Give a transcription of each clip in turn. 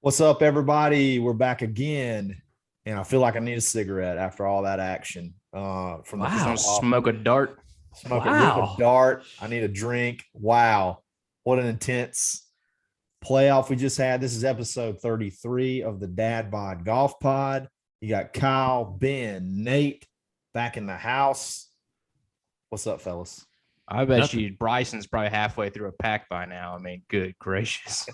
What's up, everybody? We're back again, and I feel like I need a cigarette after all that action. From the Wow. Smoke a dart. rip a Wow. dart. I need a drink. Wow, what an intense playoff we just had. This is episode 33 of the Dadbod Golf Pod. You got Kyle, Ben, Nate back in the house. What's up, fellas? I bet Nothing. you Bryson's probably halfway through a pack by now. I mean, good gracious.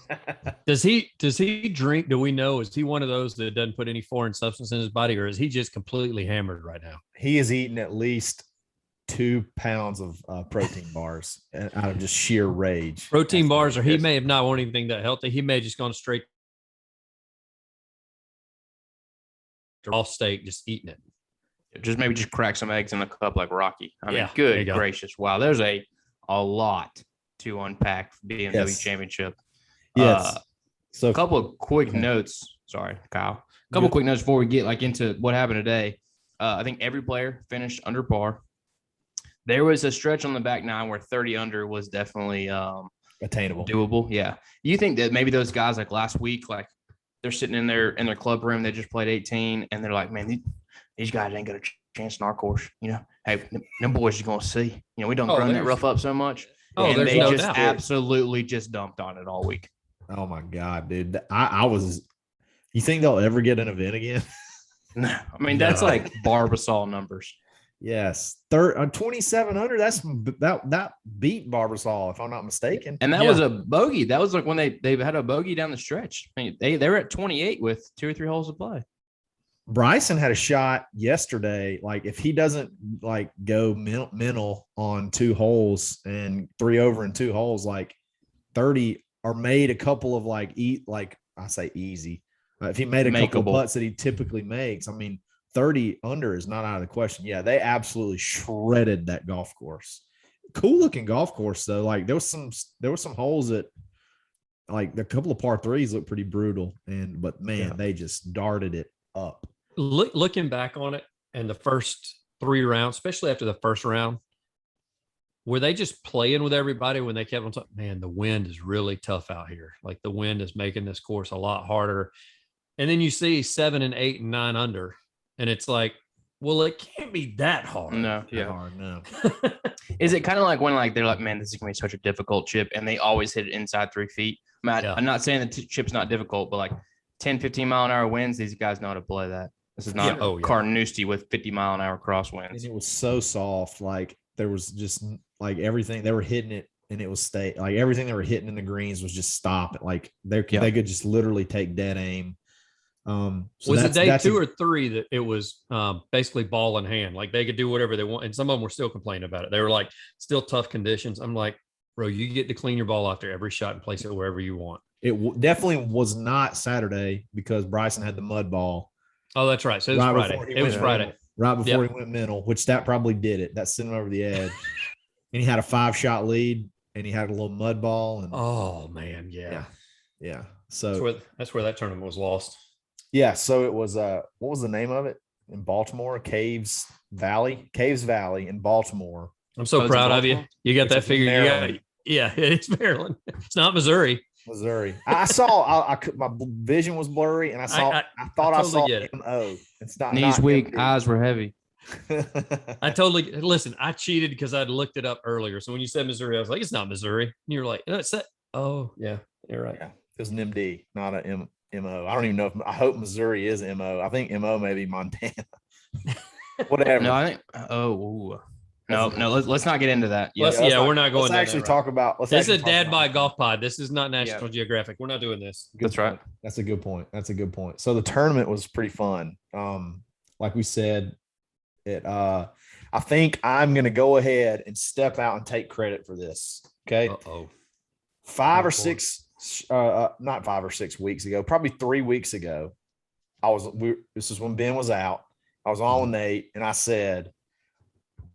Does he drink? Do we know? Is he one of those that doesn't put any foreign substance in his body, or is he just completely hammered right now? He is eating at least 2 pounds of protein bars out of just sheer rage. Protein That's bars, or what it he is. may have not wanted anything that healthy. He may have just gone straight to raw steak, just eating it. Just maybe just crack some eggs in a cup like Rocky. I mean, Yeah, there you good go. gracious. Wow, there's a lot to unpack for BMW Yes. Championship. Yes. So A couple of quick Okay. notes. Sorry, Kyle. A couple of quick notes before we get into what happened today. I think every player finished under par. There was a stretch on the back nine where 30 under was definitely attainable. doable. Yeah. You think that maybe those guys like last week, like they're sitting in their club room, they just played 18, and they're like, man, these guys ain't got a chance in our course. Hey, them boys are gonna see. We don't run that there's- rough up so much. Oh, and there's they no just doubt. absolutely just dumped on it all week. Oh my God, dude. I was. You think they'll ever get an event again? No, I mean that's No. like Barbasol numbers. Yes. 2,700. That beat Barbasol, if I'm not mistaken. And that Yeah. was a bogey. That was like when they had a bogey down the stretch. I mean, they were at 28 with 2 or 3 holes to play. Bryson had a shot yesterday. Like if he doesn't like go mental on 2 holes and 3 over in 2 holes, like 30 or made a couple of like I say easy. If he made a couple of Makeable. putts that he typically makes, I mean, 30 under is not out of the question. Yeah, they absolutely shredded that golf course. Cool looking golf course though. Like there was some holes that like the couple of par threes looked pretty brutal. But man, Yeah. they just darted it up. Looking back on it, and the first 3 rounds, especially after the first round, were they just playing with everybody when they kept on talking? Man, the wind is really tough out here. Like the wind is making this course a lot harder. And then you see 7 and 8 and 9 under, and it's like, well, it can't be that hard. No, Not yeah. hard, no. Is it kind of like when like they're like, man, this is gonna be such a difficult chip, and they always hit it inside 3 feet? Yeah. I'm not saying the chip's not difficult, but like 10, 15 mile an hour winds, these guys know how to play that. This is not Yeah. Oh, yeah. Carnoustie with 50 mile an hour crosswinds. And it was so soft. Like there was just like everything they were hitting it, and it was like everything they were hitting in the greens was just stop. Like they could just literally take dead aim. So Was it day that's 2 or 3 that it was basically ball in hand? Like they could do whatever they want, and some of them were still complaining about it. They were like, still tough conditions. I'm like, bro, you get to clean your ball after every shot and place it wherever you want. It definitely was not Saturday because Bryson had the mud ball Oh, that's right. So it was Right Friday. before he It was went Friday. mental. right before Yep. he went mental, which that probably did it. That sent him over the edge. And he had a 5-shot lead, and he had a little mud ball. And Oh man, yeah. yeah. That's So where that tournament was lost. yeah, so it was what was the name of it in Baltimore? Caves Valley in Baltimore. I'm so Oh, it's in proud of you. Baltimore? You got Which that is figure. You got, Maryland. yeah, it's Maryland. It's not Missouri. Missouri. I saw. I could. My vision was blurry, and I saw. I thought I totally saw get it. MO. It's not Knees not weak, MD. eyes were heavy. I totally listen. I cheated because I'd looked it up earlier. So when you said Missouri, I was like, it's not Missouri. And you're like, no, it's that. Oh yeah, you're right. Yeah, it was an MD, not a MO. I don't even know if I hope Missouri is MO. I think MO may be Montana. Whatever. No, I think. No. Let's not get into that. Let's- Yeah. yeah, we're not going Let's down that actually route. talk about. This is a dad by golf pod. This is not National Yeah. Geographic. We're not doing this. That's right. That's a good point. That's a good point. So the tournament was pretty fun. Like we said, I think I'm gonna go ahead and step out and take credit for this. Okay. Uh-oh. 5 or Boy. 6 not 5 or 6 weeks ago, probably 3 weeks ago, this is when Ben was out. I was on with Nate, and I said,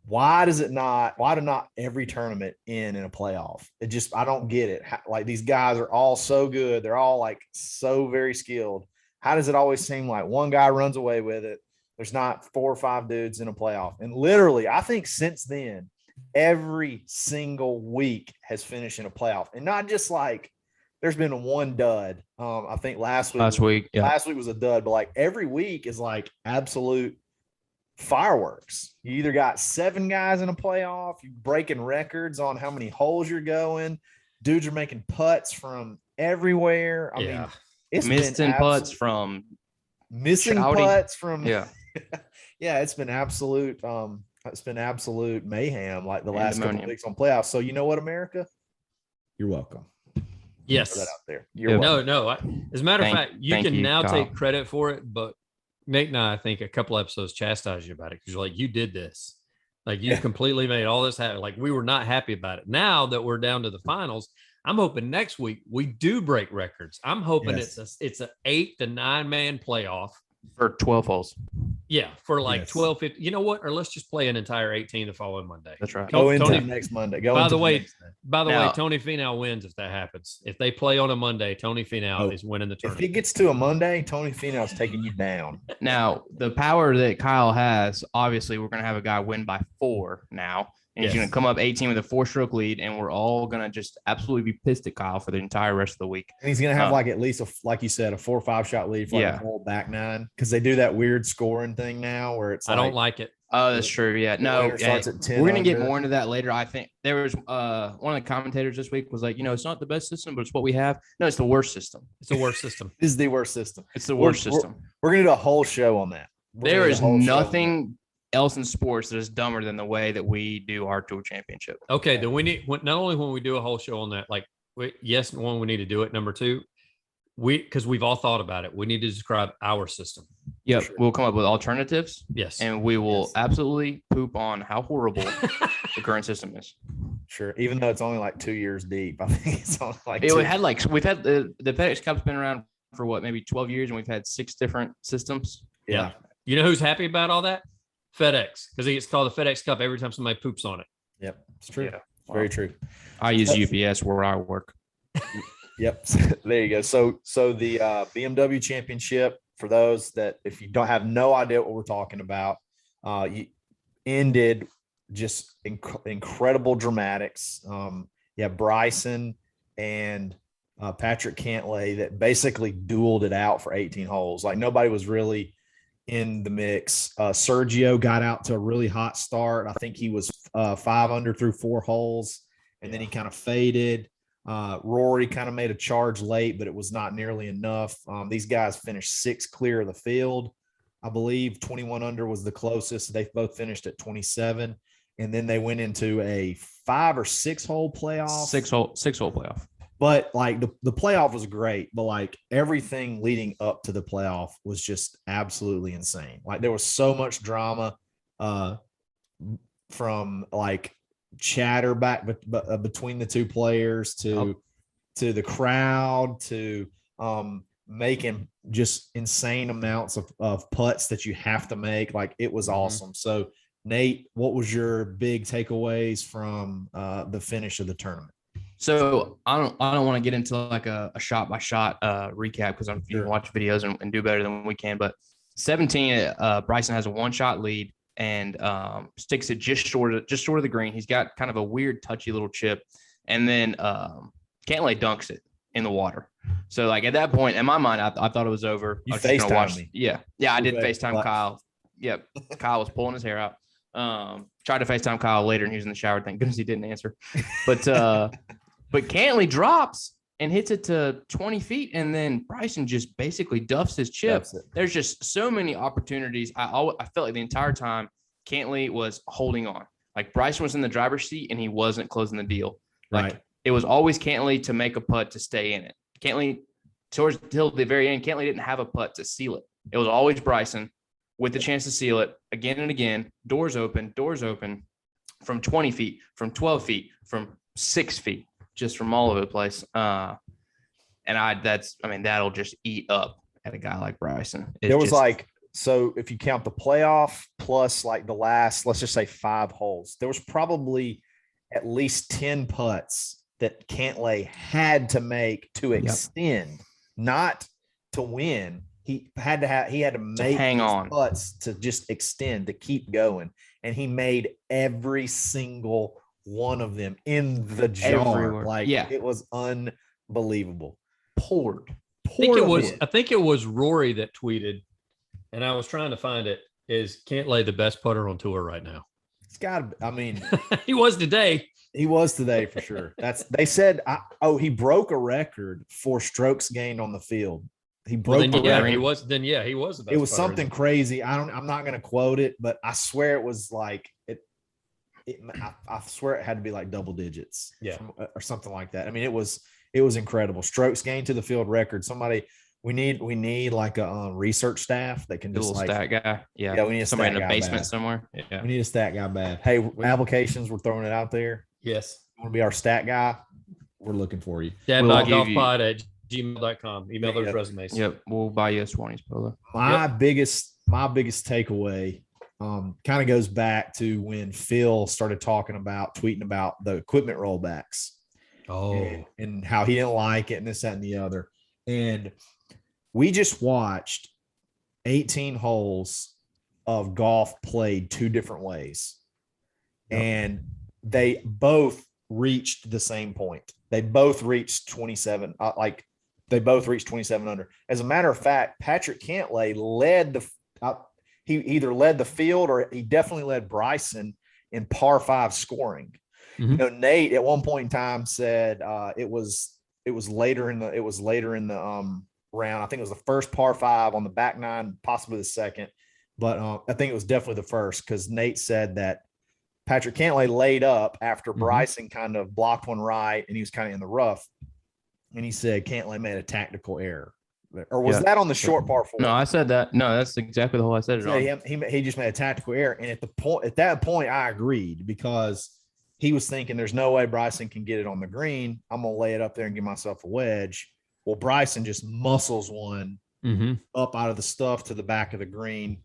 why do not every tournament end in a playoff? I don't get it. Like these guys are all so good. They're all like so very skilled. How does it always seem like one guy runs away with it? There's not 4 or 5 dudes in a playoff. And literally, I think since then, every single week has finished in a playoff, and not just like there's been one dud. I think last week Yeah. last week was a dud, but like every week is like absolute fireworks. You either got 7 guys in a playoff, you breaking records on how many holes you're going. Dudes are making putts from everywhere. I mean, it's missing putts from missing Chowdy. putts from Yeah. yeah, it's been absolute mayhem like the last couple of Pandemonium. weeks on playoffs. So you know what, America? You're welcome. Yes. Throw that out there. You're welcome. No. As a matter of fact, you can now Kyle. take credit for it, but Nate and I think a couple episodes chastised you about it because you're like, you did this. Like you completely made all this happen. Like we were not happy about it. Now that we're down to the finals, I'm hoping next week we do break records. I'm hoping it's an 8 to 9 man playoff for 12 holes. Yeah, for like 12, 15. You know what? Or let's just play an entire 18 the following Monday. That's right. Go into Tony, next Monday. by the way, Now- Tony Finau wins if that happens. If they play on a Monday, Tony Finau is winning the If tournament. it gets to a Monday, Tony Finau's taking you down. Now, the power that Kyle has, obviously, we're going to have a guy win by 4 now. And he's going to come up 18 with a 4-stroke lead, and we're all going to just absolutely be pissed at Kyle for the entire rest of the week. And he's going to have like at least like you said, a 4 or 5 shot lead for like a whole back 9 because they do that weird scoring thing now where it's I don't like it. Oh, that's true. Yeah. No, starts at 10 we're going to get under. more into that later. I think there was one of the commentators this week was like, it's not the best system, but it's what we have. No, it's the worst system. It's the worst system. This is the worst system. It's the worst system. We're going to do a whole show on that. There is nothing else in sports that is dumber than the way that we do our tour championship. Okay, then we need not only when we do a whole show on that, like yes, one, we need to do it. Number 2, because we've all thought about it, we need to describe our system. Yep, we'll come up with alternatives. Yes, and we will absolutely poop on how horrible the current system is. Sure, even though it's only like 2 years deep, I think it's only like we've had the FedEx Cup's been around for what, maybe 12 years, and we've had 6 different systems. Yeah. You know who's happy about all that? FedEx, because it's called the FedEx Cup every time somebody poops on it. Yep, it's true. Yeah. It's very true. I use UPS where I work. Yep. There you go. So the BMW Championship, for those that if you don't have no idea what we're talking about, you ended just incredible dramatics. Bryson and Patrick Cantlay that basically dueled it out for 18 holes. Like nobody was really in the mix. Sergio got out to a really hot start. I think he was 5 under through 4 holes, and then he kind of faded. Rory kind of made a charge late, but it was not nearly enough. These guys finished 6 clear of the field. I believe 21 under was the closest. They both finished at 27, and then they went into a 5 or 6 hole playoff. 6 hole playoff. But like the playoff was great, but like everything leading up to the playoff was just absolutely insane. Like there was so much drama from like chatter back between the 2 players to the crowd to making just insane amounts of putts that you have to make. Like it was awesome. So Nate, what was your big takeaways from the finish of the tournament? So I don't want to get into like a shot by shot recap because I'm sure watch videos and do better than we can. But 17, Bryson has a 1-shot lead and sticks it just short of the green. He's got kind of a weird touchy little chip, and then Cantlay dunks it in the water. So like at that point in my mind, I thought it was over. You FaceTimed me. Yeah, I did FaceTime Kyle. Yep, Kyle was pulling his hair out. Tried to FaceTime Kyle later, and he was in the shower. Thank goodness he didn't answer. But Cantlay drops and hits it to 20 feet, and then Bryson just basically duffs his chip. There's just so many opportunities. I felt like the entire time Cantlay was holding on. Like Bryson was in the driver's seat, and he wasn't closing the deal. Like it was always Cantlay to make a putt to stay in it. Cantlay, till the very end, Cantlay didn't have a putt to seal it. It was always Bryson with the chance to seal it again and again. Doors open from 20 feet, from 12 feet, from 6 feet. Just from all over the place. That'll just eat up at a guy like Bryson. So if you count the playoff plus like the last, let's just say 5 holes, there was probably at least 10 putts that Cantlay had to make to extend, not to win. He had to make hang on putts to just extend, to keep going. And he made every single one of them in the jar. Everywhere. It was Unbelievable. Poured. I think it was Rory that tweeted, and I was trying to find it, is Cantlay the best putter on tour right now? It's got to, I mean, he was today. He was today for sure. They said, he broke a record for strokes gained on the field. He broke the record. He was the best. It was something crazy. I'm not going to quote it, but I swear it was like I swear it had to be like double digits, or something like that. I mean, it was incredible. Strokes gained to the field record. We need like a research staff that can just like stat guy. Yeah, we need somebody in a basement somewhere. Yeah, we need a stat guy bad. Hey, applications, we're throwing it out there. Yes, you want to be our stat guy? We're looking for you. Dadbods@gmail.com. Email those resumes. Yep, we'll buy you a Swannies polo. My biggest takeaway kind of goes back to when Phil started tweeting about the equipment rollbacks. And how he didn't like it and this, that, and the other. And we just watched 18 holes of golf played two different ways. Yep. And they both reached the same point. They both reached 27. They both reached 27 under. As a matter of fact, Patrick Cantlay led he either led the field or he definitely led Bryson in par 5 scoring. Mm-hmm. You know, Nate at one point in time said it was later in the round. I think it was the first par 5 on the back 9, possibly the second, but I think it was definitely the first, because Nate said that Patrick Cantlay laid up after Bryson kind of blocked one right and he was kind of in the rough, and he said Cantlay made a tactical error. Or was that on the short par 4? No, I said that. No, that's exactly the whole I said it on. He just made a tactical error, and at that point I agreed, because he was thinking there's no way Bryson can get it on the green. I'm going to lay it up there and give myself a wedge. Well, Bryson just muscles one up out of the stuff to the back of the green.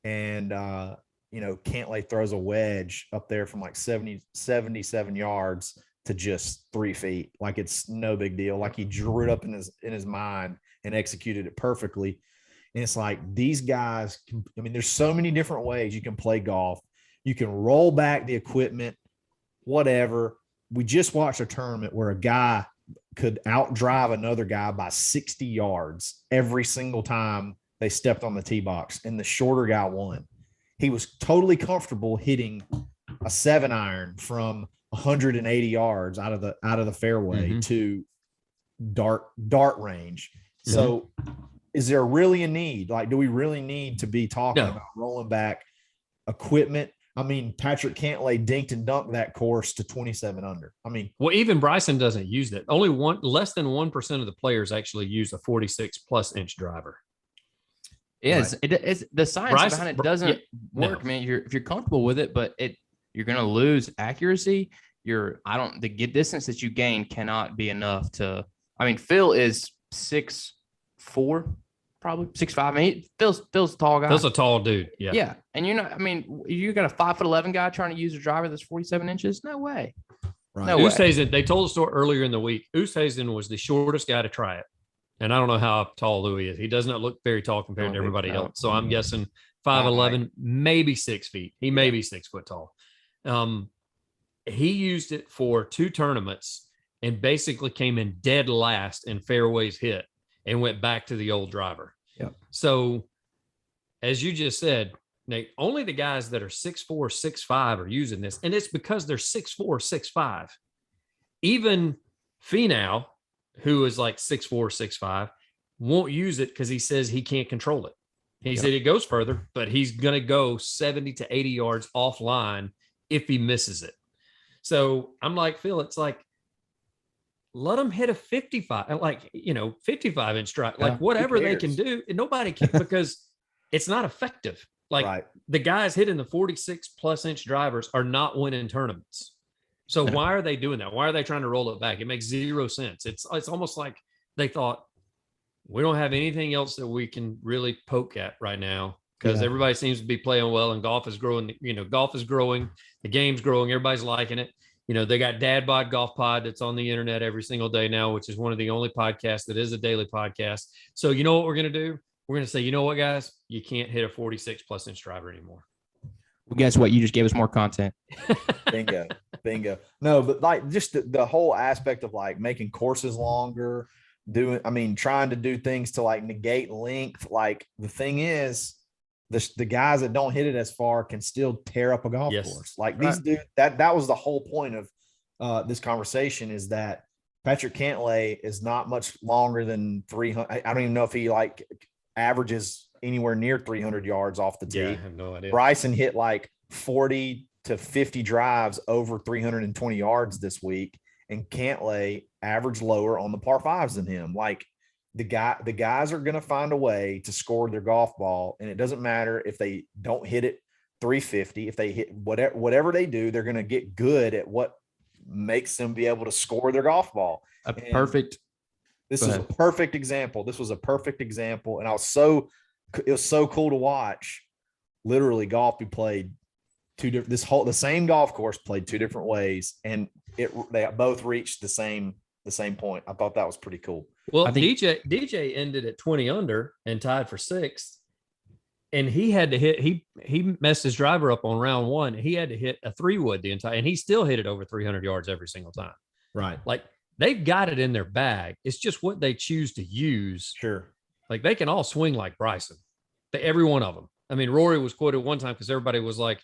And, Cantlay throws a wedge up there from like 77 yards to just 3 feet. Like it's no big deal. Like he drew it up in his mind and executed it perfectly. And it's like these guys, there's so many different ways you can play golf. You can roll back the equipment, whatever. We just watched a tournament where a guy could outdrive another guy by 60 yards every single time they stepped on the tee box, and the shorter guy won. He was totally comfortable hitting a 7-iron from 180 yards out of the fairway to dart range. So is there really a need? Like, do we really need to be talking about rolling back equipment? Patrick Cantlay dinked and dunked that course to 27 under. Well, even Bryson doesn't use that. Only less than 1% of the players actually use a 46+ inch driver. Yes, right. It's the science behind it doesn't work, man. If you're comfortable with it, but you're going to lose accuracy. The distance that you gain cannot be enough to. Phil is 6'4", probably 6'5". Phil's a tall guy. Phil's a tall dude. Yeah. Yeah. And you got a 5'11" guy trying to use a driver that's 47 inches. No way. Right. No way. Oosthuizen, they told the story earlier in the week. Oosthuizen was the shortest guy to try it. And I don't know how tall Louis is. He does not look very tall compared to everybody else. So I'm guessing 5'11", maybe 6 feet. He may be 6 foot tall. He used it for 2 tournaments and basically came in dead last in fairways hit and went back to the old driver. Yep. So as you just said, Nate, only the guys that are 6'4", 6'5" are using this. And it's because they're 6'4", 6'5". Even Finau, who is like 6'4", 6'5", won't use it because he says he can't control it. He said it goes further, but he's going to go 70 to 80 yards offline if he misses it. So I'm like, Phil, it's like, let them hit a 55, 55 inch drive, like whatever they can do. And nobody can, because it's not effective. Like the guys hitting the 46+ inch drivers are not winning tournaments. So why are they doing that? Why are they trying to roll it back? It makes zero sense. It's almost like they thought, we don't have anything else that we can really poke at right now, because everybody seems to be playing well and golf is growing. Golf is growing. The game's growing. Everybody's liking it. They got Dadbod Golf Pod that's on the internet every single day now, which is one of the only podcasts that is a daily podcast. So you know what we're going to do? We're going to say, you know what, guys? You can't hit a 46+ inch driver anymore. Well, guess what? You just gave us more content. Bingo. No, but like just the whole aspect of like making courses longer, trying to do things to like negate length. Like the thing is, the guys that don't hit it as far can still tear up a golf course. Like these dudes, that was the whole point of this conversation, is that Patrick Cantlay is not much longer than 300. I don't even know if he like averages anywhere near 300 yards off the tee. Yeah, I have no idea. Bryson hit like 40 to 50 drives over 320 yards this week, and Cantlay averaged lower on the par fives than him. Like the guys are going to find a way to score their golf ball, and it doesn't matter if they don't hit it 350. If they hit whatever they do, they're going to get good at what makes them be able to score their golf ball. This is a perfect example. This was a perfect example, and it was so cool to watch. Literally, golf be played the same golf course played two different ways, and they both reached the same point. I thought that was pretty cool. Well, I think DJ ended at 20 under and tied for sixth, and he had to hit. He messed his driver up on round one. He had to hit a 3-wood the entire, and he still hit it over 300 yards every single time. Right, like they've got it in their bag. It's just what they choose to use. Sure, like they can all swing like Bryson. Every one of them. I mean, Rory was quoted one time because everybody was like,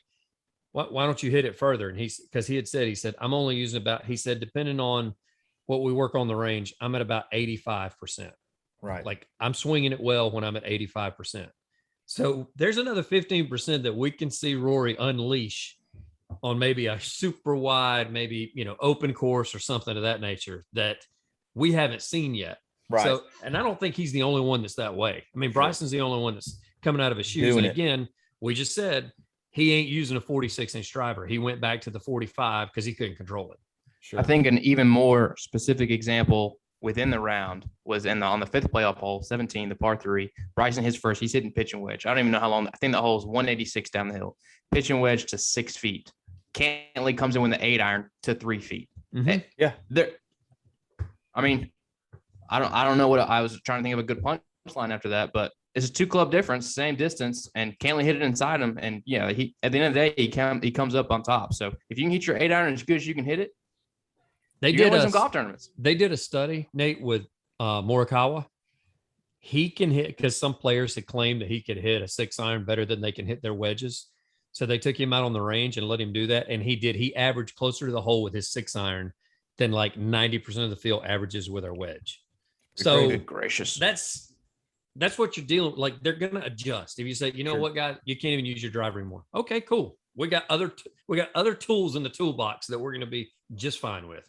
why don't you hit it further? And he said, I'm only using he said, depending on what we work on the range, I'm at about 85%. Right. Like I'm swinging it well when I'm at 85%. So there's another 15% that we can see Rory unleash on maybe a super wide, maybe, open course or something of that nature that we haven't seen yet. Right. So, and I don't think he's the only one that's that way. I mean, Bryson's the only one that's coming out of his shoes. And again, we just said, he ain't using a 46-inch driver. He went back to the 45 because he couldn't control it. Sure. I think an even more specific example within the round was on the fifth playoff hole, 17, the par 3. Bryson his first. He's hitting pitch and wedge. I don't even know how long. I think the hole is 186 down the hill. Pitch and wedge to 6 feet. Cantlay comes in with the 8-iron to 3 feet. Mm-hmm. Yeah. I don't know what I was trying to think of a good punchline after that, but it's a 2-club difference, same distance, and Cantlay hit it inside him. And he at the end of the day, he comes up on top. So if you can hit your 8-iron as good as you can hit it, they did some golf tournaments. They did a study, Nate, with Morikawa. He can hit, because some players had claimed that he could hit a 6-iron better than they can hit their wedges. So they took him out on the range and let him do that, and he did. He averaged closer to the hole with his 6-iron than like 90% of the field averages with their wedge. So good gracious, that's what you're dealing with. Like they're going to adjust. If you say, what, guy, you can't even use your driver anymore. Okay, cool. We got other tools in the toolbox that we're going to be just fine with.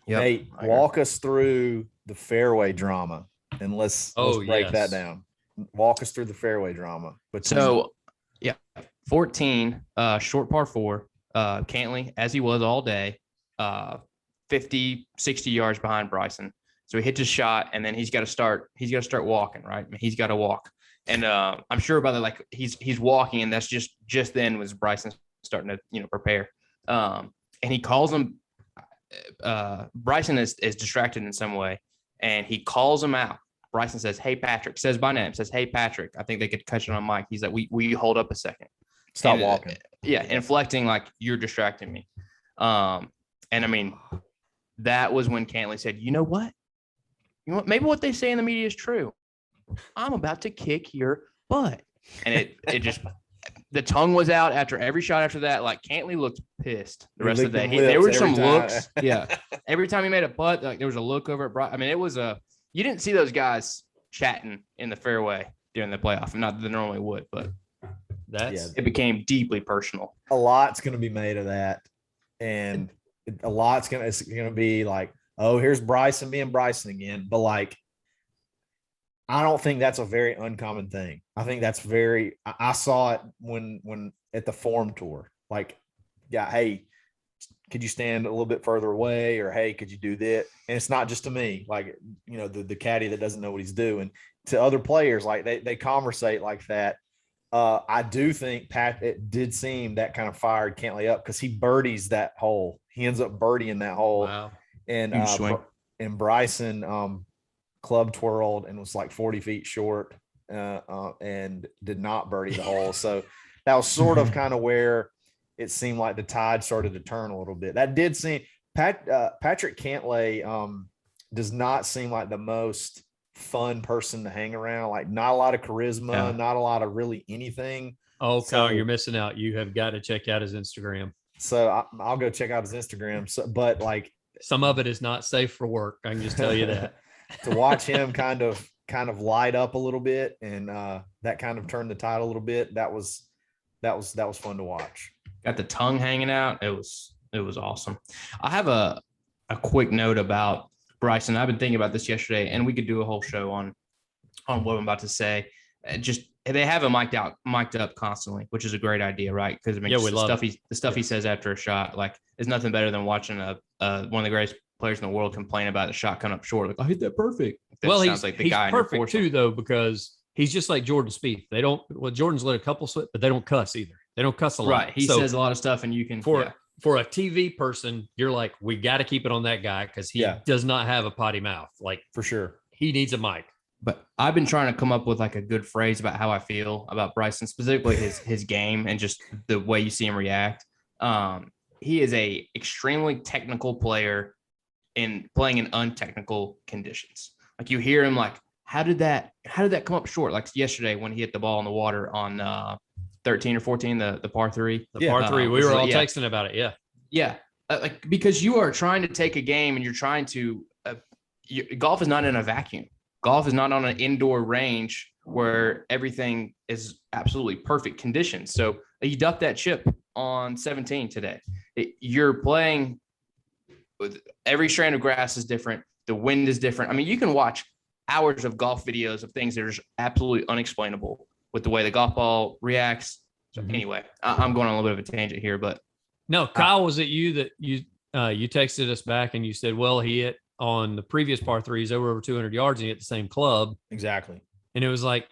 Yep. Hey, walk us through the fairway drama, and let's break that down. Walk us through the fairway drama. But 14, short par 4, Cantlay, as he was all day, 50, 60 yards behind Bryson. So he hits his shot, and then he's got to start walking, right? I mean, he's got to walk. And I'm sure about that, like he's walking, and that's just then was Bryson starting to, prepare. And he calls him, Bryson is distracted in some way, and he calls him out. Bryson says, "Hey, Patrick," says by name, says, "Hey, Patrick." I think they could catch it on mic. He's like, we hold up a second. Stop walking. Inflecting like you're distracting me. And I mean, that was when Cantlay said, "You know what? Maybe what they say in the media is true. I'm about to kick your butt." And it just, the tongue was out after every shot after that. Like Cantlay looked pissed the rest of the day. There were some looks. Yeah. Every time he made a putt, like there was a look over at Bryson. I mean, it was you didn't see those guys chatting in the fairway during the playoff. Not that they normally would, but it became deeply personal. A lot's going to be made of that. And a lot's going to be like, oh, here's Bryson being Bryson again. But like, I don't think that's a very uncommon thing. I think that's I saw it when at the Forum Tour, like, hey, could you stand a little bit further away? Or, hey, could you do that? And it's not just to me, like, the caddy that doesn't know what he's doing. To other players, like they conversate like that. I do think it did seem that kind of fired Cantlay up, because he birdies that hole. He ends up birdieing that hole. Wow. And Bryson club twirled and was like 40 feet short and did not birdie the hole. So that was sort of kind of where it seemed like the tide started to turn a little bit. That did seem Patrick Cantlay does not seem like the most fun person to hang around. Like not a lot of charisma, not a lot of really anything. Oh, Kyle, you're missing out. You have got to check out his Instagram. So I'll go check out his Instagram. So, but like some of it is not safe for work. I can just tell you that. To watch him kind of light up a little bit and that kind of turned the tide a little bit. That was fun to watch. Got the tongue hanging out. It was awesome. I have a quick note about Bryson. I've been thinking about this yesterday, and we could do a whole show on what I'm about to say. Just they have him mic'd up constantly, which is a great idea, right? Because I mean, the stuff he says after a shot, like, is nothing better than watching one of the greatest players in the world complain about the shot coming up short. Like, I hit that perfect. That he's like the guy perfect too, though, because he's just like Jordan Spieth. Jordan's let a couple slip, but they don't cuss either. They don't cuss a lot. Right. He says a lot of stuff, and you can for a TV person, you're like, we got to keep it on that guy because he does not have a potty mouth. Like, for sure, he needs a mic. But I've been trying to come up with like a good phrase about how I feel about Bryson, specifically his game and just the way you see him react. He is a extremely technical player in playing in untechnical conditions. Like, you hear him like, how did that come up short? Like yesterday when he hit the ball in the water on 13 or 14, the par 3. The par 3. We were all texting about it. Yeah. Yeah. Like, because you are trying to take a game and you're trying to golf is not in a vacuum. Golf is not on an indoor range where everything is absolutely perfect conditions. So you ducked that chip on 17 today. You're playing with every strand of grass is different. The wind is different. I mean, you can watch hours of golf videos of things that are just absolutely unexplainable with the way the golf ball reacts. So anyway, I'm going on a little bit of a tangent here, but no, Kyle, was it you that you texted us back and you said, well, he hit on the previous par 3s over 200 yards and he hit the same club. Exactly. And it was like,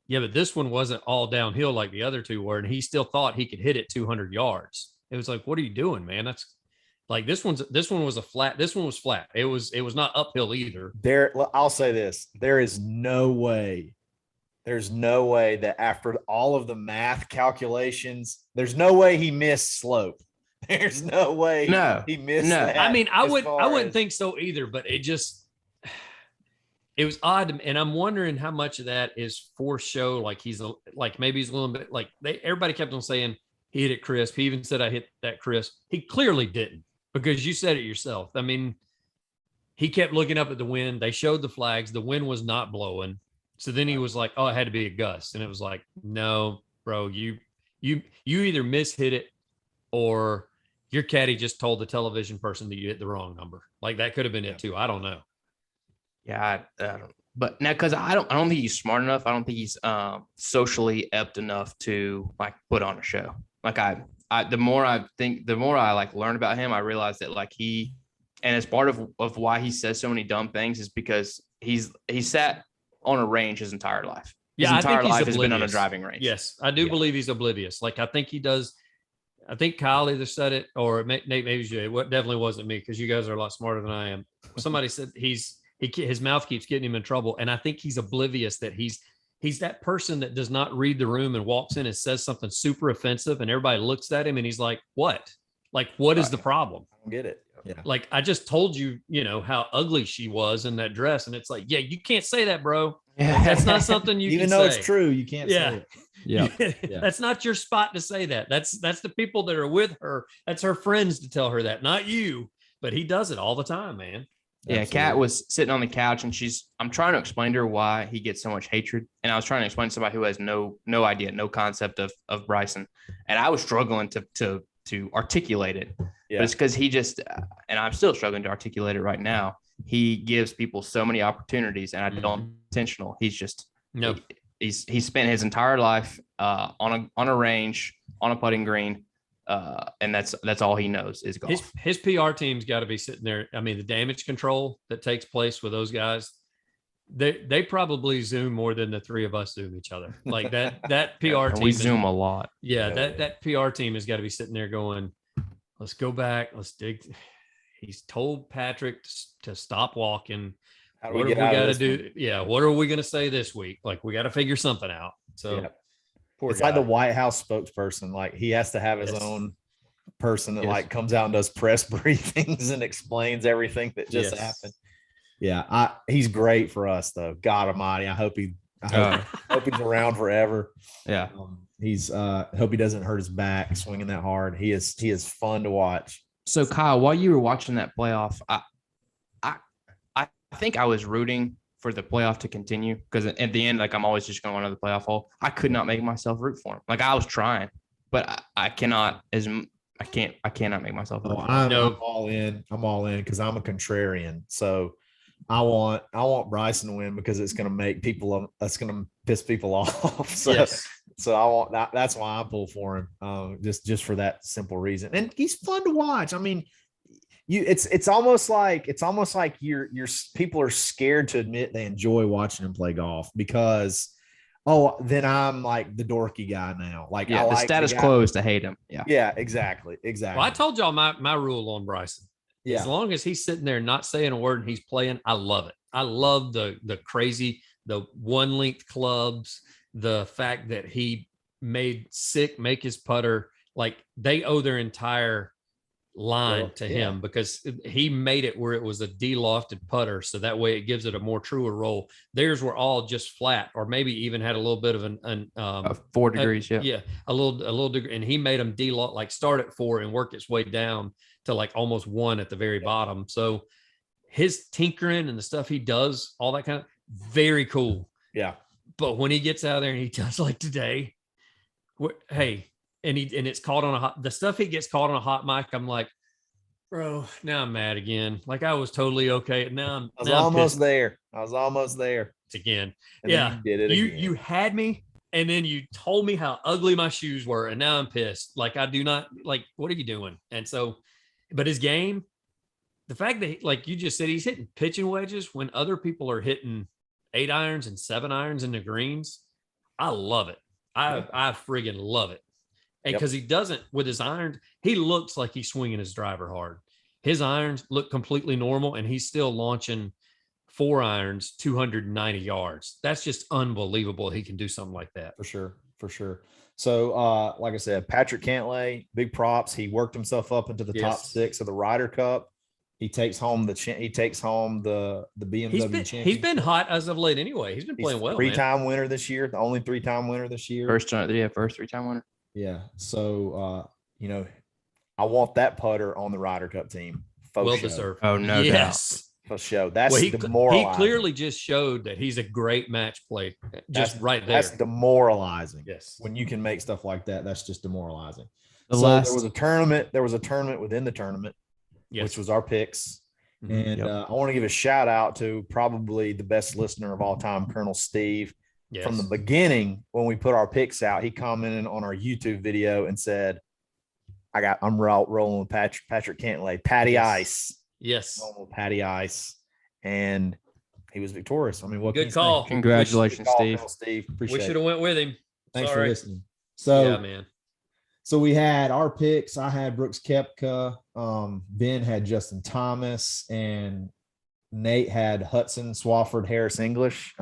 yeah, but this one wasn't all downhill like the other two were. And he still thought he could hit it 200 yards. It was like, what are you doing, man? That's like, this one was a flat. This one was flat. It was not uphill either. I'll say this. There's no way that after all of the math calculations, there's no way he missed slope. There's no way he missed that. I mean, I wouldn't think so either, but it was odd. And I'm wondering how much of that is for show. Like maybe he's a little bit like everybody kept on saying he hit it crisp. He even said, I hit that crisp. He clearly didn't, because you said it yourself. I mean, he kept looking up at the wind. They showed the flags. The wind was not blowing. So then he was like, oh, it had to be a gust. And it was like, no, bro, you either mishit it or your caddy just told the television person that you hit the wrong number. Like, that could have been it too. I don't know. Yeah, I don't. But now, because I don't think he's smart enough. I don't think he's socially apt enough to like put on a show. Like the more I like learn about him, I realize that like and as part of why he says so many dumb things is because he's sat on a range his entire life. His entire life has been on a driving range. Yes, I do believe he's oblivious. Like, I think he does. I think Kyle either said it or Nate, maybe Jay. What definitely wasn't me, because you guys are a lot smarter than I am. Somebody said his mouth keeps getting him in trouble, and I think he's oblivious that he's that person that does not read the room and walks in and says something super offensive, and everybody looks at him and he's like, "What? Like, what is the problem?" I don't get it. Yeah. Like, I just told you, how ugly she was in that dress, and it's like, yeah, you can't say that, bro. Yeah. Like, that's not something you even can though say. it's true, you can't say it. Yeah. That's not your spot to say that. That's the people that are with her. That's her friends to tell her that, not you. But he does it all the time, man. Yeah, absolutely. Kat was sitting on the couch, and I'm trying to explain to her why he gets so much hatred. And I was trying to explain to somebody who has no idea, no concept of Bryson. And I was struggling to articulate it. Yeah. But it's because he just, and I'm still struggling to articulate it right now. He gives people so many opportunities, and I don't intentional. He's just, he's spent his entire life on a range, on a putting green. And that's all he knows is golf. His PR team's got to be sitting there. I mean, the damage control that takes place with those guys, they probably Zoom more than the three of us Zoom each other. Like that PR team. We Zoom a lot. Yeah, that PR team has got to be sitting there going, let's go back. Let's dig. He's told Patrick to stop walking. What have we got to do? Yeah. What are we going to say this week? Like, we got to figure something out. So Poor It's guy. like the White House spokesperson. Like he has to have his Yes. own person that Yes. like comes out and does press briefings and explains everything that just Yes. happened. Yeah, he's great for us though. God Almighty, I hope hope he's around forever. Yeah. He's hope he doesn't hurt his back swinging that hard. He is fun to watch. So Kyle, while you were watching that playoff, I think I was rooting for the playoff to continue because at the end, like I'm always just going to the playoff hole. I could not make myself root for him. Like I was trying, but I cannot make myself root for him. I'm all in. I'm all in because I'm a contrarian. So I want Bryson to win because it's going to make people. That's going to piss people off. So Yes. so I want that. That's why I pull for him. Just for that simple reason. And he's fun to watch. I mean, it's almost like your people are scared to admit they enjoy watching him play golf because then I'm like the dorky guy now. Like Yeah, I the like status guy. quo is to hate him. Yeah. Yeah, exactly. Well, I told y'all my rule on Bryson. Yeah. As long as he's sitting there not saying a word and he's playing, I love it. I love the crazy, the one length clubs, the fact that he made Sick make his putter. Like they owe their entire line to him because he made it where it was a de-lofted putter. So that way it gives it a more truer roll. Theirs were all just flat or maybe even had a little bit of 4 degrees. Yeah. A little degree. And he made them de-loft, like start at 4 and work its way down to like almost 1 at the very bottom. So his tinkering and the stuff he does, all that kind of very cool. Yeah. But when he gets out there and he does like today, hey, and it's caught on the stuff he gets caught on a hot mic. I'm like, bro, now I'm mad again. Like I was totally okay. Now I was almost there. Again. And yeah. then you did it again. You had me and then you told me how ugly my shoes were. And now I'm pissed. Like I do not like, what are you doing? And so, but his game, the fact that like you just said, he's hitting pitching wedges when other people are hitting 8 irons and 7 irons in the greens. I love it. I friggin' love it. Because he doesn't with his irons, he looks like he's swinging his driver hard. His irons look completely normal, and he's still launching 4 irons, 290 yards. That's just unbelievable. He can do something like that. For sure. So, like I said, Patrick Cantlay, big props. He worked himself up into the top 6 of the Ryder Cup. He takes home the BMW championship. He's been hot as of late anyway. He's been playing well. 3-time winner this year. The only 3-time winner this year. First 3-time winner. Yeah. So, I want that putter on the Ryder Cup team. Well deserved. Oh, no doubt. For show. That's he demoralizing. He clearly just showed that he's a great match play. Just right there. That's demoralizing. Yes. When you can make stuff like that, that's just demoralizing. There was a tournament. There was a tournament within the tournament, which was our picks. And I want to give a shout out to probably the best listener of all time, Colonel Steve. Yes. From the beginning, when we put our picks out, he commented on our YouTube video and said, I'm rolling with Patrick Cantlay, Patty Ice. Yes. Rolling with Patty Ice. And he was victorious. I mean, what good call. Say? Congratulations, Steve. Steve. We should have went with him. Thanks for listening. So, yeah, man. So we had our picks. I had Brooks Koepka. Ben had Justin Thomas, and Nate had Hudson Swafford Harris English.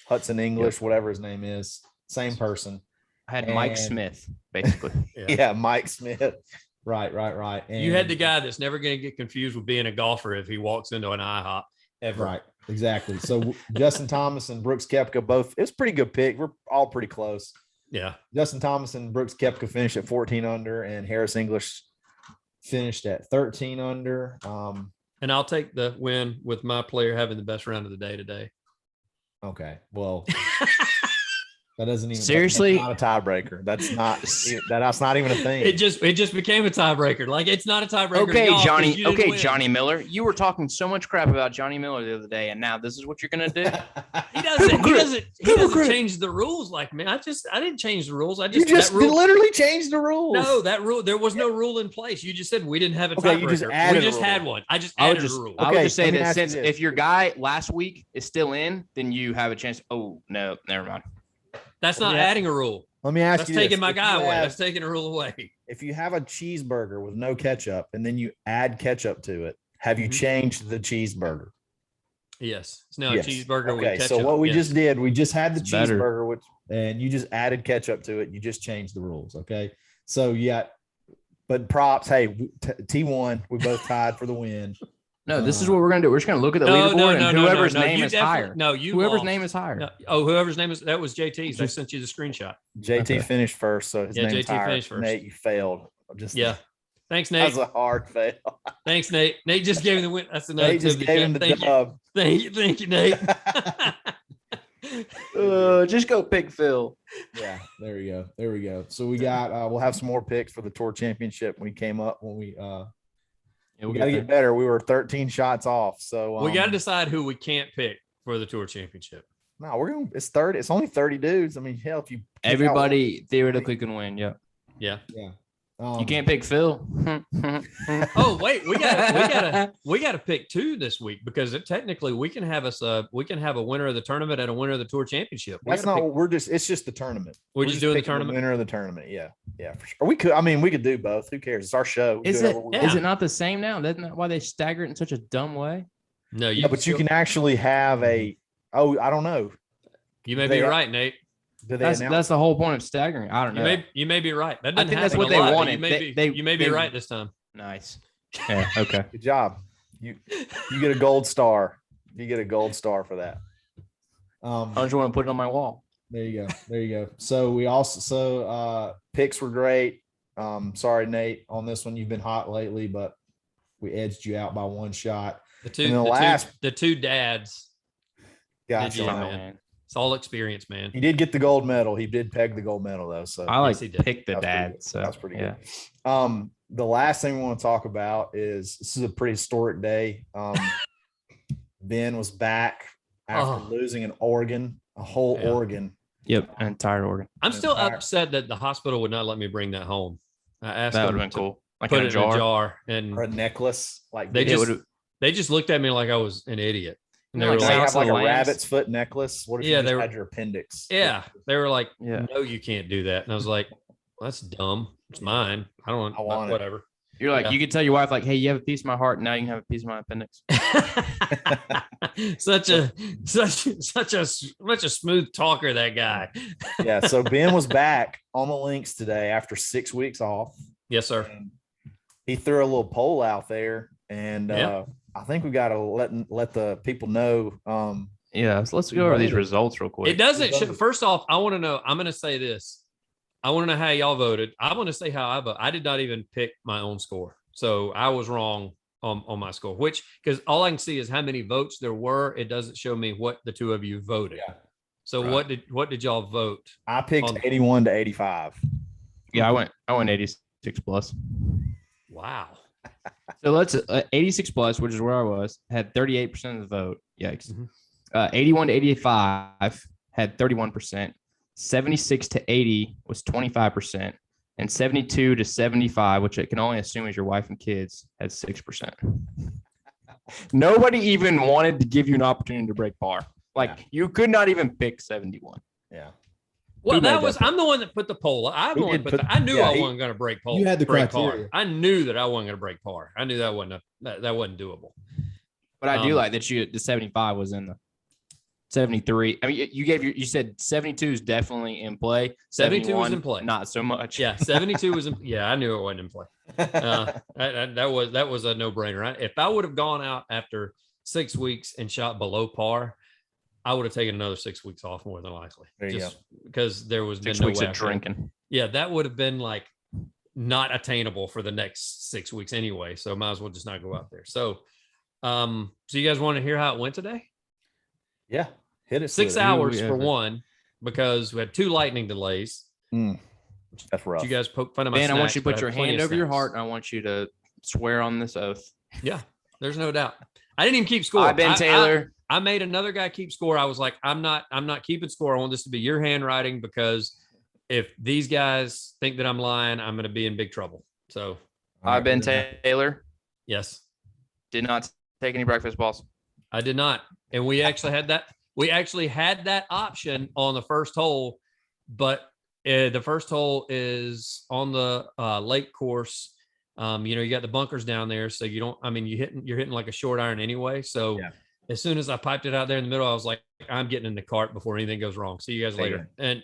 Hudson English, whatever his name is, same person. I had Mike Smith, basically. Yeah, Mike Smith. Right. And you had the guy that's never going to get confused with being a golfer if he walks into an IHOP ever. Right, exactly. So Justin Thomas and Brooks Koepka both. It was a pretty good pick. We're all pretty close. Yeah. Justin Thomas and Brooks Koepka finished at 14 under, and Harris English finished at 13 under. And I'll take the win with my player having the best round of the day today. Okay. Well, that doesn't even seriously that's not a tiebreaker. That's not even a thing. It just became a tiebreaker. Like it's not a tiebreaker. Okay, Johnny. Okay, Johnny Miller. You were talking so much crap about Johnny Miller the other day, and now this is what you're gonna do. He doesn't change the rules like me. I didn't change the rules. You just literally changed the rules. No, that rule, there was no rule in place. You just said we didn't have a tiebreaker. We just had one. I just added a rule. I would just say that since if your guy last week is still in, then you have a chance. Oh no, never mind. That's not adding a rule. Let me ask That's you. That's taking my guy away. That's taking a rule away. If you have a cheeseburger with no ketchup and then you add ketchup to it, have you changed the cheeseburger? Yes, it's now Yes. a cheeseburger with Okay, ketchup. so what we Yes. just did, we just had the It's better. cheeseburger, and you just added ketchup to it. You just changed the rules. Okay, so but props. Hey, T1, we both tied for the win. No, this is what we're gonna do. We're just gonna look at the No, leaderboard no, and no, whoever's no, no. name You is definitely- higher. No, you Whoever's lost. name is higher. No. Oh, whoever's name is that was JT's. I sent you the screenshot. JT Okay. finished first, so his Yeah, name's JT higher. finished first. Nate, you failed. Just Yeah. Thanks, that Nate. was a hard fail. Thanks, Nate. Nate just gave me the win. That's another Nate just tip. gave him the Thank you. dub. Thank you, Nate. Just go pick Phil. Yeah, there we go. There we go. So we got we'll have some more picks for the tour championship when we came up when we we got to get better. We were 13 shots off. So we got to decide who we can't pick for the tour championship. no, we're going to it's 30. It's only 30 dudes. I mean, hell, if you pick out Everybody theoretically can win. Yep. Yeah. yeah. You can't pick Phil. Oh wait, we gotta pick two this week because technically we can have a winner of the tournament and a winner of the tour championship. That's not what we're just it's just the tournament. We're just doing the picking tournament? winner of the tournament. Yeah. Yeah, for sure. Or we could do both. Who cares? It's our show. We Is do it whatever we Yeah. is it not the same now? That's not why they stagger it in such a dumb way. No, Yeah, but you can actually have I don't know. You may be they- right, Nate. Do they That's announce? the whole point of staggering. I don't know. You may be right. That I doesn't think that's happen what a they lot, but wanted. You may be They- right this time. Nice. Yeah. Okay. Good job. You get a gold star. You get a gold star for that. I just want to put it on my wall. There you go. There you go. So we also picks were great. Sorry, Nate, on this one. You've been hot lately, but we edged you out by one shot. The two dads. Gotcha. Yeah, Oh, man. It's all experience, man. He did get the gold medal. He did peg the gold medal though. So I like Yes, he did. pick the That's pretty dad. good. So that's pretty yeah. good. The last thing we want to talk about is this is a pretty historic day. Ben was back after Oh. losing an organ, a whole Yeah. organ. Yep. An entire organ. I'm still Entire- upset that the hospital would not let me bring that home. I asked That would them have been to cool. Like put in it a in a jar. jar, and Or a necklace, like They they Yeah, just- would've- they just looked at me like I was an idiot. And they Like were they like, Silence have like of a the Lambs. rabbit's foot necklace. What if Yeah, you they just were- had your appendix? yeah, they were like, Yeah. no, you can't do that. And I was like, well, that's dumb. It's mine. I don't want, I want it. whatever. You're like, Yeah. you could tell your wife, like, hey, you have a piece of my heart. Now you can have a piece of my appendix. such a smooth talker, that guy. Yeah. So Ben was back on the links today after 6 weeks off. Yes, sir. And he threw a little poll out there, and Yeah. I think we got to let the people know. Yeah. So let's go over these voted. results real quick. It doesn't. It doesn't- First off, I want to know. I'm going to say this. I want to know how y'all voted. I want to say how I vote. I did not even pick my own score, so I was wrong on my score. Which, because all I can see is how many votes there were. It doesn't show me what the two of you voted. Yeah. So Right. what did y'all vote? I picked On- 81 to 85. Yeah, I went 86 plus. Wow. So let's 86 plus, which is where I was, had 38% of the vote. Yikes. Mhm. 81 to 85 had 31%. 76 to 80 was 25%. And 72 to 75, which I can only assume is your wife and kids, had 6%. Nobody even wanted to give you an opportunity to break par. Like Yeah. you could not even pick 71. Yeah. Well, Who made that was. that? I'm the one that put the poll. I'm the Who one did that put. put- I knew yeah, I he- wasn't going to break par. You had the break criteria. par. I knew that I wasn't going to break par. I knew that that wasn't doable. But I do Um, like that the 75 was in the 73. I mean, you said 72 is definitely in play. 72 was 71, in play. Not so much. Yeah, 72 was. Yeah, I knew it wasn't in play. That was a no brainer. If I would have gone out after 6 weeks and shot below par, I would have taken another 6 weeks off more than likely. There you Just because there was 6 been no weeks way of I could've- drinking. Yeah, that would have been like not attainable for the next 6 weeks anyway. So might as well just not go out there. So you guys want to hear how it went today? Yeah. Hit it. 6 with it. hours yeah. for one, because we had 2 lightning delays. That's rough. You guys poke fun of my Ben, I want snacks, you to but put your had plenty hand of over your snacks. heart, and I want you to swear on this oath. Yeah, there's no doubt. I didn't even keep score. I, Ben Taylor. I made another guy keep score. I was like, I'm not keeping score. I want this to be your handwriting, because if these guys think that I'm lying, I'm going to be in big trouble. So I, Ben Taylor, yes, did not take any breakfast balls. I did not. And we actually had that. We actually had that option on the first hole, but the first hole is on the lake course. You got the bunkers down there, so you don't. I mean, you're hitting like a short iron anyway. So Yeah. as soon as I piped it out there in the middle, I was like, I'm getting in the cart before anything goes wrong. See you guys later. And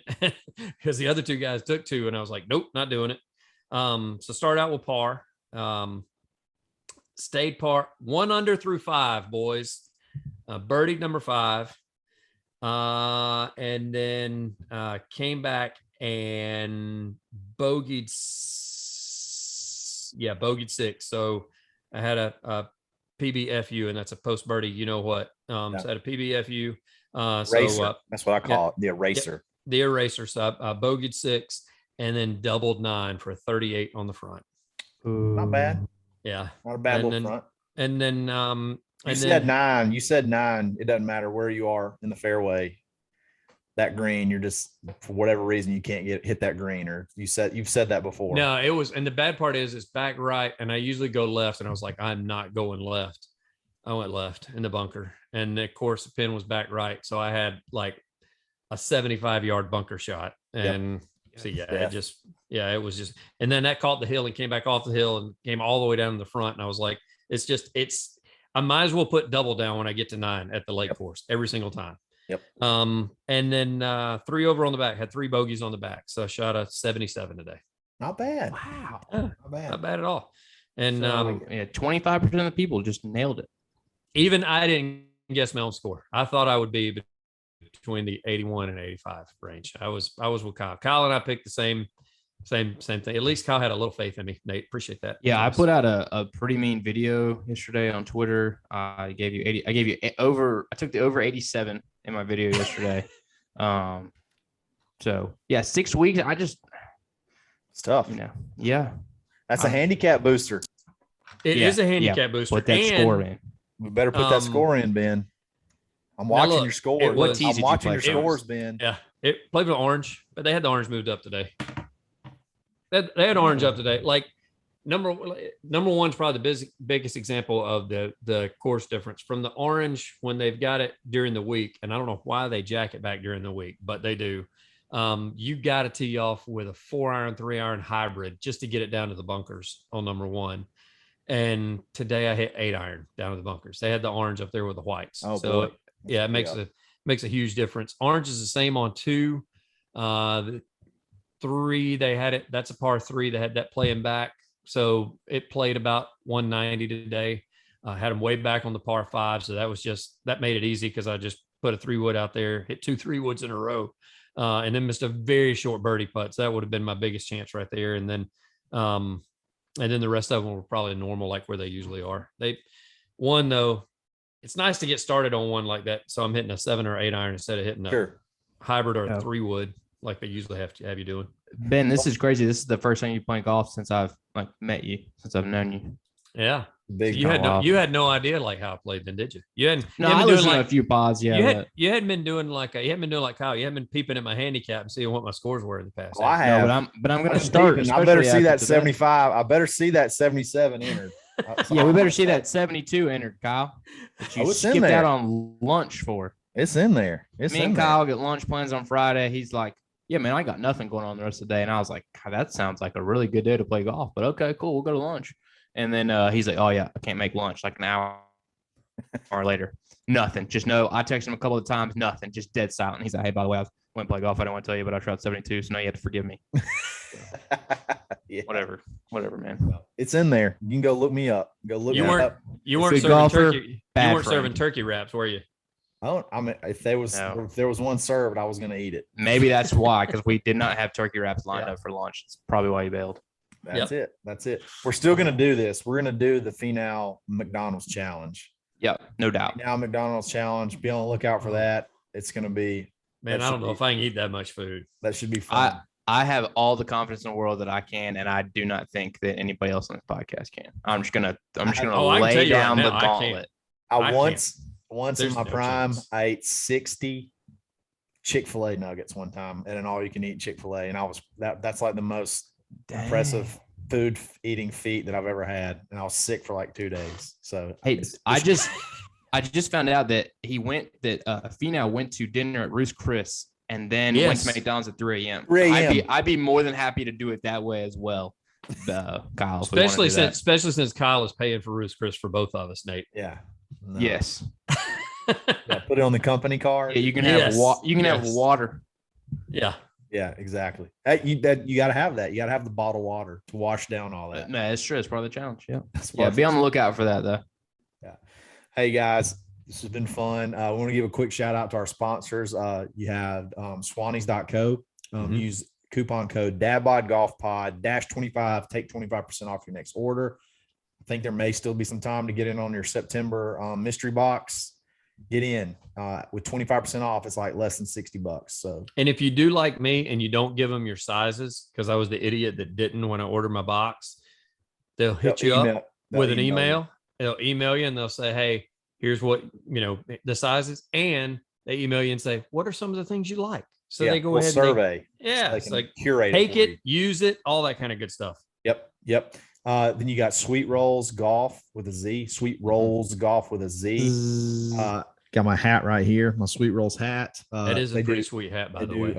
because the other two guys took 2, and I was like, nope, not doing it. So start out with par. Stayed par 1 under through 5, boys. Birdied number 5. And then came back and bogeyed 6. So I had a PBFU, and that's a post birdie. You know what? So I had a PBFU. Racer. That's what I call it. The eraser. The eraser. So I bogeyed 6 and then doubled 9 for a 38 on the front. Not bad. Yeah. Not a bad little front. And then you said 9. You said 9. It doesn't matter where you are in the fairway. That green, you're just, for whatever reason, you can't hit that green, or you've said that before. No, it was, and the bad part is it's back right, and I usually go left, and I was like, I'm not going left. I went left in the bunker, and of course the pin was back right, so I had like a 75-yard bunker shot, and it was just, and then that caught the hill and came back off the hill and came all the way down to the front, and I was like, I might as well put double down when I get to 9 at the lake course every single time. Yep. And then 3 over on the back, had 3 bogeys on the back. So I shot a 77 today. Not bad. Wow. Not bad. Not bad at all. And 25% of the people just nailed it. Even I didn't guess my own score. I thought I would be between the 81 and 85 range. I was with Kyle. Kyle and I picked the same thing. At least Kyle had a little faith in me. Nate, appreciate that. Yeah, I put out a pretty mean video yesterday on Twitter. I took the over 87 in my video yesterday. So yeah, 6 weeks. It's tough. Yeah. That's a handicap booster. It is a handicap booster. Put that score in. We better put that score in, Ben. I'm watching your scores. I'm watching your scores, Ben. Yeah. It played with orange, but they had the orange moved up today. They had orange up today. Like number one's probably the biggest example of the course difference from the orange when they've got it during the week. And I don't know why they jack it back during the week, but they do. You got to tee off with a 4-iron, 3-iron hybrid just to get it down to the bunkers on number 1. And today I hit 8-iron down to the bunkers. They had the orange up there with the whites. Oh, so boy. Yeah, it makes a huge difference. Orange is the same on 2. The 3, they had it. That's a par 3. They had that playing back. So it played about 190 today. Had them way back on the par 5. So that made it easy because I just put a 3-wood out there, hit 2 3-woods in a row, and then missed a very short birdie putt. So that would have been my biggest chance right there. And then the rest of them were probably normal, like where they usually are. One though, it's nice to get started on one like that. So I'm hitting a 7 or 8-iron instead of hitting a hybrid or a 3-wood like they usually have you doing. Ben, this is crazy. This is the first time you play golf since I've met you, since I've known you. Yeah. Big you had no idea like how I played then, did you? I listened to a few pods. Yeah. You hadn't been doing like Kyle. You hadn't been peeping at my handicap and seeing what my scores were in the past. I have. No, but I'm going to start. I better see that 75. I better see that 77 entered. Yeah, we better see that 72 entered, Kyle. That you skipped out on lunch for. It's in there. Me and Kyle get lunch plans on Friday. He's like, yeah, man, I got nothing going on the rest of the day. And I was like, God, that sounds like a really good day to play golf. But okay, cool. We'll go to lunch. And then he's like, oh, yeah, I can't make lunch. Like an hour later. Nothing. Just no. I texted him a couple of times. Nothing. Just dead silent. He's like, hey, by the way, I went to play golf. I don't want to tell you, but I shot 72. So now you have to forgive me. Yeah. Whatever, man. It's in there. You can go look me up. Go look me up. You weren't serving turkey. You weren't serving turkey wraps, were you? If there was one served, I was going to eat it. Maybe that's why, because we did not have turkey wraps lined up for lunch. It's probably why you bailed. That's it. We're still going to do this. We're going to do the Finale McDonald's challenge. Yep, no doubt. Finale McDonald's challenge. Be on the lookout for that. It's going to be. Man, I don't know if I can eat that much food. That should be fun. I have all the confidence in the world that I can, and I do not think that anybody else on this podcast can. I'm just gonna lay down the gauntlet. Once in my prime, I ate 60 Chick-fil-A nuggets one time and an all-you-can-eat Chick-fil-A, and that's like the most impressive food eating feat that I've ever had, and I was sick for like 2 days. So hey, I just found out that Finale went to dinner at Ruth's Chris and then went to McDonald's at 3 a.m. I'd be more than happy to do it that way as well, Kyle. Especially since Kyle is paying for Ruth's Chris for both of us, Nate. Yeah. No. Yes. Yeah, put it on the company card. Yeah, you can have Yes, you can have yes. water. Yeah. Yeah, exactly. You got to have that. You got to have the bottled water to wash down all that. No, it's true. It's part of the challenge. Yeah. That's Yeah. part Be of on it. the lookout for that though. Yeah. Hey guys, this has been fun. I want to give a quick shout out to our sponsors. You have Swannies.co. Use coupon code DadBodGolfPod -25. Take 25% off your next order. I think there may still be some time to get in on your September mystery box. Get in with 25% off. It's like less than $60. So, And if you do like me and you don't give them your sizes, because I was the idiot that didn't when I ordered my box, they'll hit you up with an email. They'll email you and they'll say, hey, here's what, the sizes. And they email you and say, what are some of the things you like? So they go ahead survey. And it's like curate take it, use it, all that kind of good stuff. Yep. Then you got Sweetrollz Golf with a Z. Sweetrollz Golf with a Z. Got my hat right here, my Sweetrollz hat. That is a pretty sweet hat, by the way.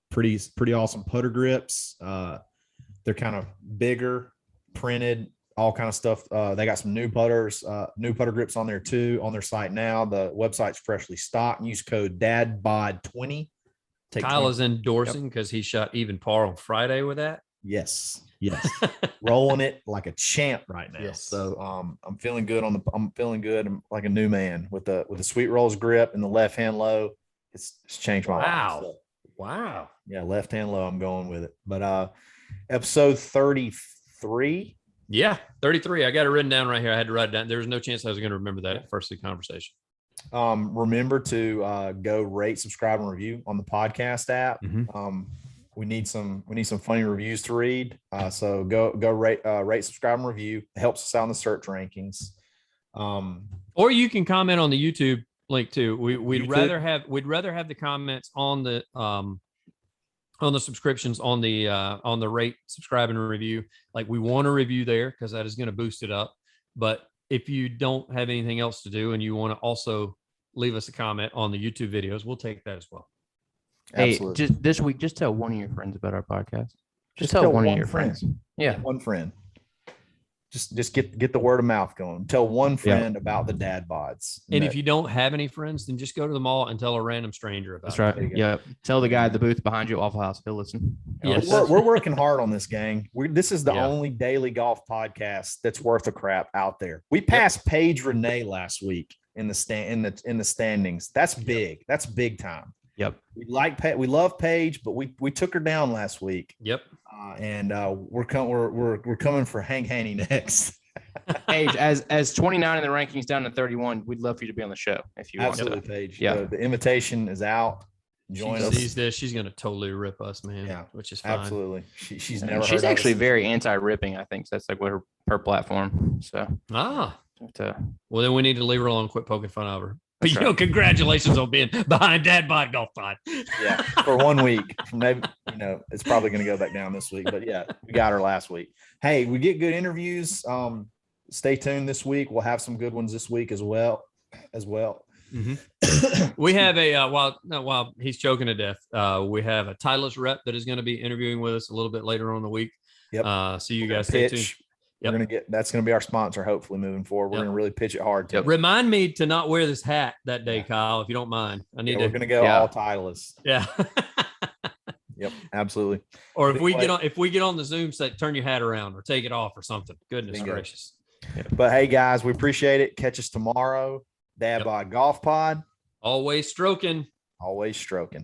Pretty awesome putter grips. They're kind of bigger, printed, all kind of stuff. They got some new putter grips on there too on their site now. The website's freshly stocked. Use code DADBOD20. Kyle is endorsing because he shot even par on Friday with that. Yes. Rolling it like a champ right now. Yes. So I'm feeling good I'm feeling good. I'm like a new man with the Sweetrollz grip and the left hand low. It's changed my life. So, wow. Yeah, left hand low. I'm going with it. But episode 33. Yeah, 33. I got it written down right here. I had to write it down. There was no chance I was going to remember that at first of the conversation. Remember to go rate, subscribe, and review on the podcast app. We need some funny reviews to read. So go rate, subscribe, and review. It helps us out in the search rankings. Or you can comment on the YouTube link too. We'd YouTube? rather have the comments on the subscriptions on the rate, subscribe, and review. Like we want to review there because that is going to boost it up. But if you don't have anything else to do and you want to also leave us a comment on the YouTube videos, we'll take that as well. Absolutely. Hey, just this week, just tell one of your friends about our podcast. Just tell one of your friends. Yeah, one friend. Just get the word of mouth going. Tell one friend about the Dadbods. And if you don't have any friends, then just go to the mall and tell a random stranger about that's right. it. Yeah, tell the guy at the booth behind you at Waffle House. He'll listen. Yes. We're working hard on this, gang. This is the only daily golf podcast that's worth a crap out there. We passed Paige Renee last week in the standings. That's big. That's big time. Yep. We love Paige, but we took her down last week. Yep. And we're coming for Hank Haney next. Paige, as 29 in the rankings down to 31, we'd love for you to be on the show if you want to. Paige. Yeah. The invitation is out. Join us. She sees this, she's gonna totally rip us, man. Yeah, which is fine. Absolutely. She's actually very anti-ripping. I think so that's like what her platform. So well, then we need to leave her alone. Quit poking fun of her. But right. Congratulations on being behind Dadbod Golf Pod. Yeah, for 1 week. Maybe it's probably going to go back down this week. But yeah, we got her last week. Hey, we get good interviews. Stay tuned this week. We'll have some good ones this week as well. Mm-hmm. We have while he's choking to death, we have a Titleist rep that is going to be interviewing with us a little bit later on in the week. Yep. So you guys stay tuned. Yep. That's going to be our sponsor. Hopefully moving forward, we're going to really pitch it hard. Remind me to not wear this hat that day, Kyle, if you don't mind. We're going to go all Titleist. Yeah. Yep. Absolutely. Or if we get on the Zoom set, turn your hat around or take it off or something. Goodness gracious. Yeah. But hey guys, we appreciate it. Catch us tomorrow. Dadbod Golf Pod. Always stroking. Always stroking.